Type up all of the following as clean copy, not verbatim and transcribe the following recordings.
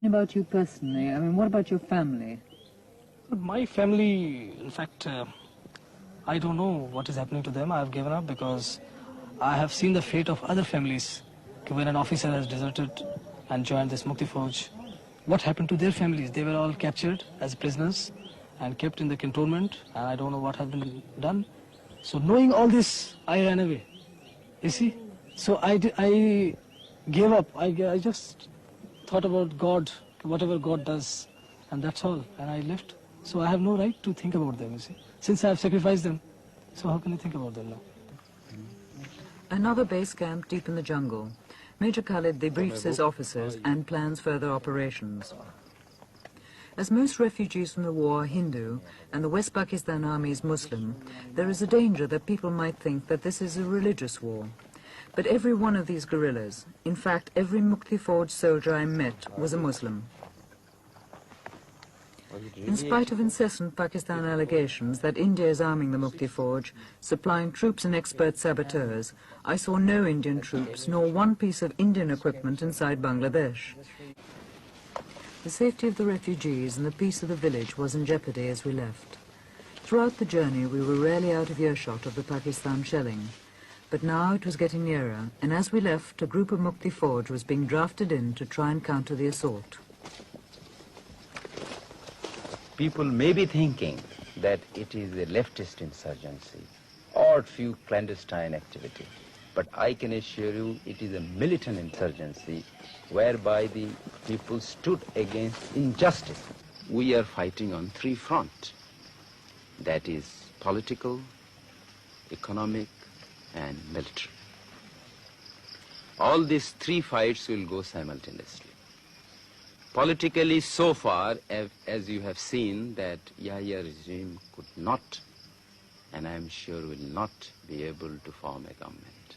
About you personally, I mean, what about your family? My family, in fact, I don't know what is happening to them. I have given up because I have seen the fate of other families. When an officer has deserted and joined this Mukti Fauj, what happened to their families? They were all captured as prisoners and kept in the cantonment, and I don't know what has been done. So knowing all this, I ran away. You see? So I gave up. I just thought about God, whatever God does, and that's all. And I left. So I have no right to think about them, you see. Since I have sacrificed them, so how can I think about them now? Another base camp deep in the jungle. Major Khalid debriefs his officers and plans further operations. As most refugees from the war are Hindu and the West Pakistan Army is Muslim, there is a danger that people might think that this is a religious war. But every one of these guerrillas, in fact every Mukti Fauj soldier I met, was a Muslim. In spite of incessant Pakistan allegations that India is arming the Mukti Fauj, supplying troops and expert saboteurs, I saw no Indian troops nor one piece of Indian equipment inside Bangladesh. The safety of the refugees and the peace of the village was in jeopardy as we left. Throughout the journey we were rarely out of earshot of the Pakistan shelling. But now it was getting nearer, and as we left, a group of Mukti Fauj was being drafted in to try and counter the assault. People may be thinking that it is a leftist insurgency or few clandestine activity, but I can assure you it is a militant insurgency whereby the people stood against injustice. We are fighting on three fronts, that is political, economic, and military. All these three fights will go simultaneously. Politically, so far, as you have seen, that Yahya regime could not, and I am sure will not, be able to form a government.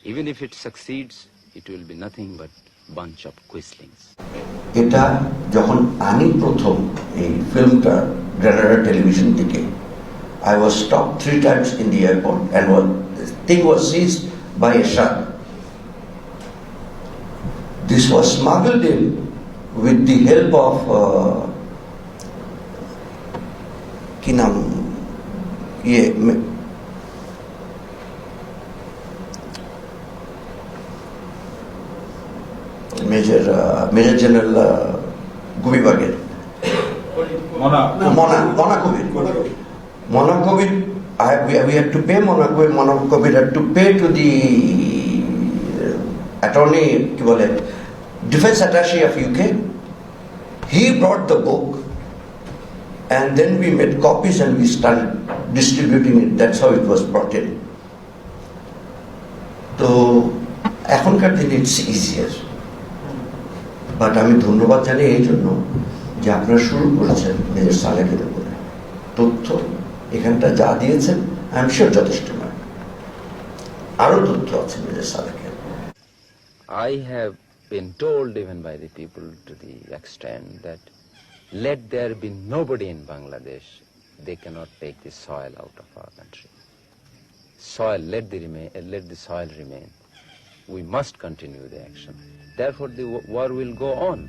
Even if it succeeds, it will be nothing but bunch of quislings. এটা যখন আমি প্রথম এই ফিল্মটা Grenada television থেকে I was stopped 3 times in the airport and the thing was seized by a shark. This was smuggled in with the help of Major General Gubibagir. Mona Kobir, we had to pay Mona Kobir had to pay to the attorney, defense attaché of UK. He brought the book and then we made copies and we started distributing it. That's how it was brought in. So, ekhonkaar dine it's easier. But আমি ধন্যবাদ জানাই এই জন্য যে আপনারা শুরু করেছেন major সালেকের উপরে তথ্য এখানটা যা দিয়েছেন আই এম শিওর যথেষ্ট নয় আরো তথ্য আছে major সালেকের I have been told even by the people to the extent that let there be nobody in Bangladesh, they cannot take the soil out of our country. Soil, let the soil remain. We must continue the action. Therefore, the war will go on.